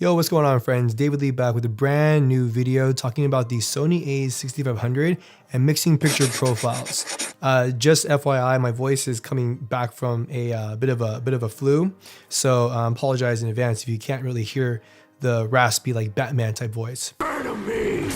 Yo, what's going on, friends? David Lee back with a brand new video talking about the Sony A6500 and mixing picture profiles. Just FYI, my voice is coming back from a bit of a flu, so apologize in advance if you can't really hear the raspy like Batman type voice. Burn me!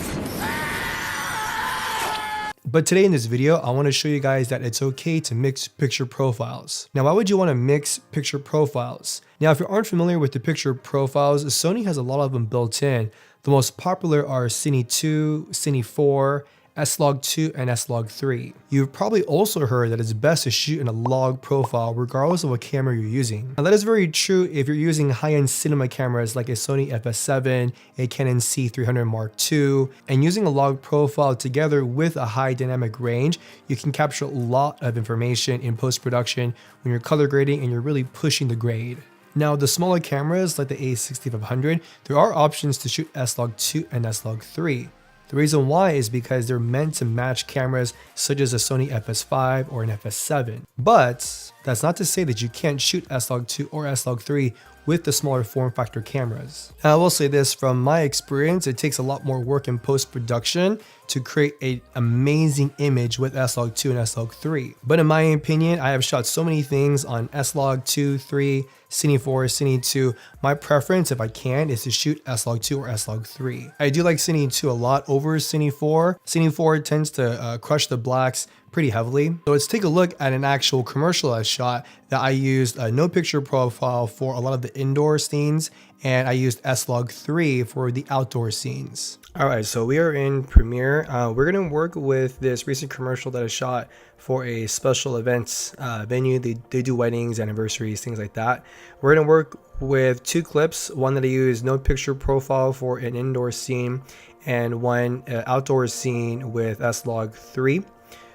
But today in this video, I want to show you guys that it's okay to mix picture profiles. Now, why would you want to mix picture profiles? Now, if you aren't familiar with the picture profiles, Sony has a lot of them built in. The most popular are Cine 2, Cine 4, SLOG 2, and SLOG 3. You've probably also heard that it's best to shoot in a log profile regardless of what camera you're using. Now, that is very true if you're using high-end cinema cameras like a Sony FS7, a Canon C300 Mark II, and using a log profile together with a high dynamic range, you can capture a lot of information in post-production when you're color grading and you're really pushing the grade. Now, the smaller cameras like the A6500, there are options to shoot SLOG 2 and SLOG 3. The reason why is because they're meant to match cameras such as a Sony FS5 or an FS7. But that's not to say that you can't shoot SLOG 2 or SLOG 3 with the smaller form factor cameras. Now, I will say this, from my experience, it takes a lot more work in post-production to create an amazing image with SLOG 2 and SLOG 3. But in my opinion, I have shot so many things on SLOG 2, 3, Cine 4, Cine 2. My preference, if I can, is to shoot SLOG 2 or SLOG 3. I do like Cine 2 a lot over Cine 4. Cine 4 tends to crush the blacks pretty heavily. So let's take a look at an actual commercial I shot that I used a no picture profile for a lot of the indoor scenes, and I used SLOG 3 for the outdoor scenes. All right, so we are in Premiere. We're gonna work with this recent commercial that I shot for a special events venue. They do weddings, anniversaries, things like that. We're gonna work with two clips, one that I use no picture profile for an indoor scene, and one outdoor scene with SLOG 3.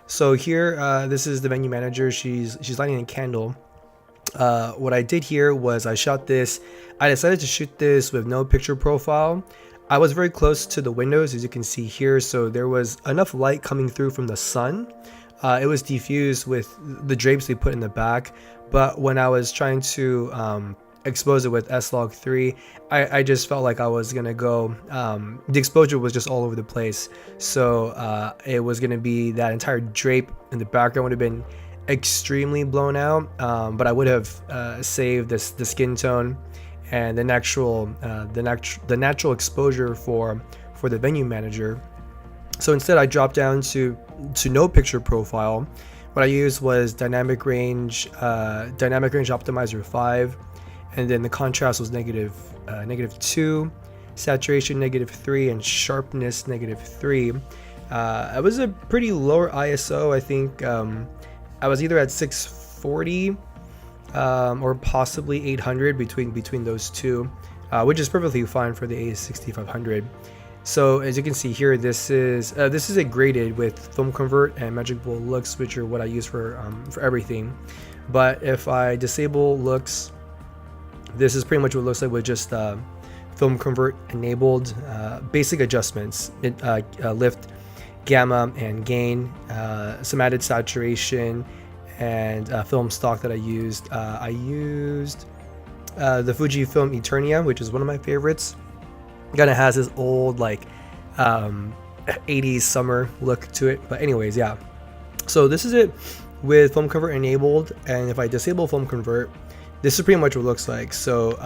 So here, this is the venue manager. She's lighting a candle. What I did here was I shot this. I decided to shoot this with no picture profile. I was very close to the windows, as you can see here, so there was enough light coming through from the sun. It was diffused with the drapes they put in the back, but when I was trying to expose it with SLOG 3, I just felt like I was gonna go, the exposure was just all over the place, so it was gonna be that entire drape in the background would have been extremely blown out, but I would have saved the skin tone and the natural exposure for the venue manager. So instead I dropped down to no picture profile. What I used was dynamic range optimizer 5, and then the contrast was negative 2, saturation -3, and sharpness -3. It was a pretty lower ISO. I think I was either at 640 or possibly 800 between those two, which is perfectly fine for the A6500. So as you can see here, this is a graded with film convert and magic bullet looks, which are what I use for everything. But if I disable looks, this is pretty much what it looks like with just film convert enabled. Basic adjustments, lift, gamma, and gain, some added saturation, and film stock that I used. I used the Fujifilm Eternia, which is one of my favorites. It kind of has this old like 80s summer look to it. But anyways, yeah. So this is it with film convert enabled, and if I disable film convert, this is pretty much what it looks like. So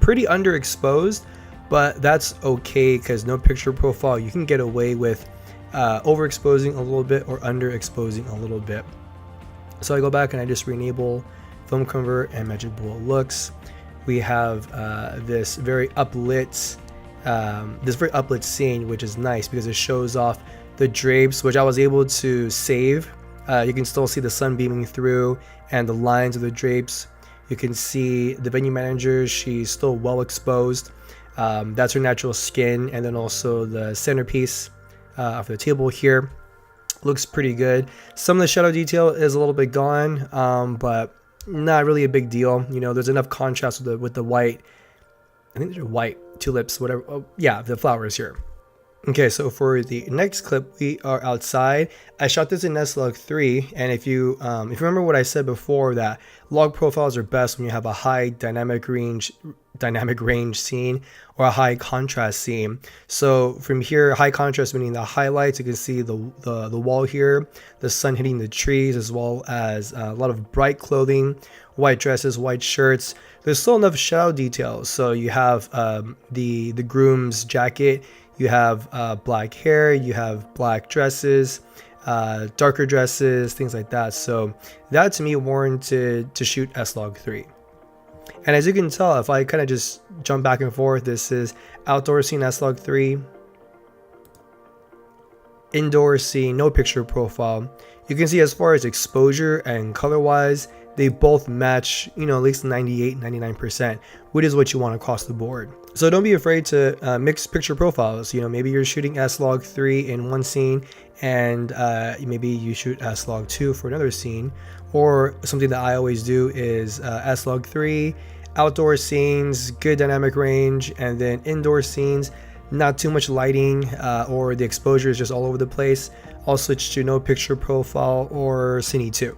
pretty underexposed, but that's okay because no picture profile, you can get away with overexposing a little bit or underexposing a little bit. So I go back and I just re-enable film convert and magic bullet looks. We have this very uplit scene, which is nice because it shows off the drapes, which I was able to save. You can still see the sun beaming through and the lines of the drapes. You can see the venue manager, she's still well exposed. That's her natural skin, and then also the centerpiece of the table here looks pretty good. Some of the shadow detail is a little bit gone, but not really a big deal. You know, there's enough contrast with the white. I think they're white tulips, whatever. Oh, yeah, the flowers here. Okay, so for the next clip, we are outside. I shot this in SLOG 3, and if you remember what I said before, that log profiles are best when you have a high dynamic range dynamic range scene or a high contrast scene. So from here, high contrast meaning the highlights, you can see the wall here, the sun hitting the trees, as well as a lot of bright clothing, white dresses, white shirts. There's still enough shadow details. So you have the groom's jacket, you have black hair, you have black dresses, darker dresses, things like that. So that to me warranted to shoot S-Log3. And as you can tell, if I kind of just jump back and forth, this is outdoor scene S-Log3, indoor scene, no picture profile. You can see as far as exposure and color wise, they both match, you know, at least 98-99%, which is what you want across the board. So don't be afraid to mix picture profiles. You know, maybe you're shooting S-Log3 in one scene and maybe you shoot S-Log2 for another scene. Or something that I always do is S-Log3, outdoor scenes, good dynamic range, and then indoor scenes, not too much lighting or the exposure is just all over the place. I'll switch to no picture profile or Cine 2.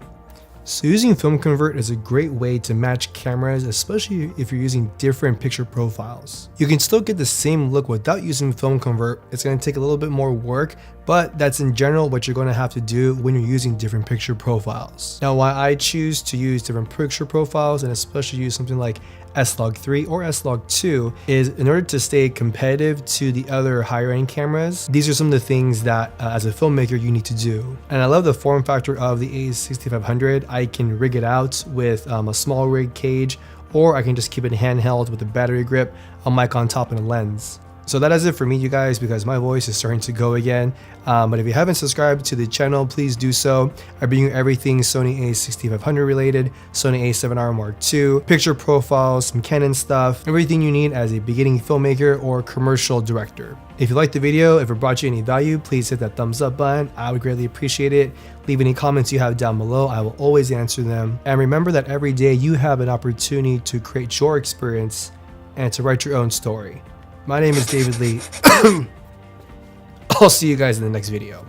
So using Film Convert is a great way to match cameras, especially if you're using different picture profiles. You can still get the same look without using Film Convert. It's going to take a little bit more work, but that's in general what you're going to have to do when you're using different picture profiles. Now, why I choose to use different picture profiles and especially use something like S-Log3 or S-Log2 is in order to stay competitive to the other higher end cameras. These are some of the things that as a filmmaker you need to do. And I love the form factor of the A6500. I can rig it out with a small rig cage, or I can just keep it handheld with a battery grip, a mic on top, and a lens. So that is it for me, you guys, because my voice is starting to go again. But if you haven't subscribed to the channel, please do so. I bring you everything Sony A6500 related, Sony A7R Mark II, picture profiles, some Canon stuff, everything you need as a beginning filmmaker or commercial director. If you liked the video, if it brought you any value, please hit that thumbs up button. I would greatly appreciate it. Leave any comments you have down below. I will always answer them. And remember that every day you have an opportunity to create your experience and to write your own story. My name is David Lee. I'll see you guys in the next video.